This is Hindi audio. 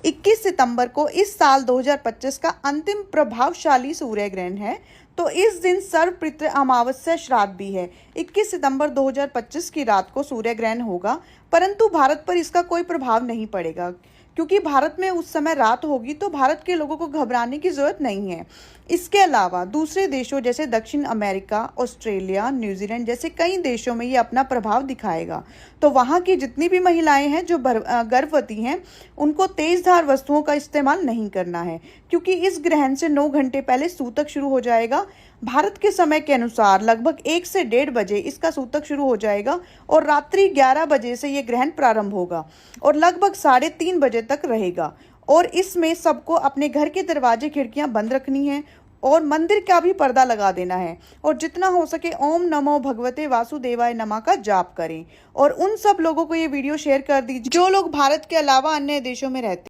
21 सितंबर को इस साल 2025 का अंतिम प्रभावशाली सूर्य ग्रहण है। तो इस दिन सर्वपितृ अमावस्या श्राद्ध भी है। 21 सितंबर 2025 की रात को सूर्य ग्रहण होगा, परंतु भारत पर इसका कोई प्रभाव नहीं पड़ेगा क्योंकि भारत में उस समय रात होगी, तो भारत के लोगों को घबराने की जरूरत नहीं है। इसके अलावा दूसरे देशों जैसे दक्षिण अमेरिका, ऑस्ट्रेलिया, न्यूजीलैंड जैसे कई देशों में ये अपना प्रभाव दिखाएगा। तो वहाँ की जितनी भी महिलाएं हैं जो गर्भवती हैं, उनको तेजधार वस्तुओं का इस्तेमाल नहीं करना है क्योंकि इस ग्रहण से 9 घंटे पहले सूतक शुरू हो जाएगा। भारत के समय के अनुसार लगभग 1 से 1:30 बजे इसका सूतक शुरू हो जाएगा और रात्रि 11 बजे से ये ग्रहण प्रारंभ होगा और लगभग 3:30 बजे तक रहेगा। और इसमें सबको अपने घर के दरवाजे खिड़कियां बंद रखनी है और मंदिर का भी पर्दा लगा देना है और जितना हो सके ओम नमो भगवते वासुदेवाय नमः का जाप करें। और उन सब लोगों को ये वीडियो शेयर कर दीजिए जो लोग भारत के अलावा अन्य देशों में रहते हैं।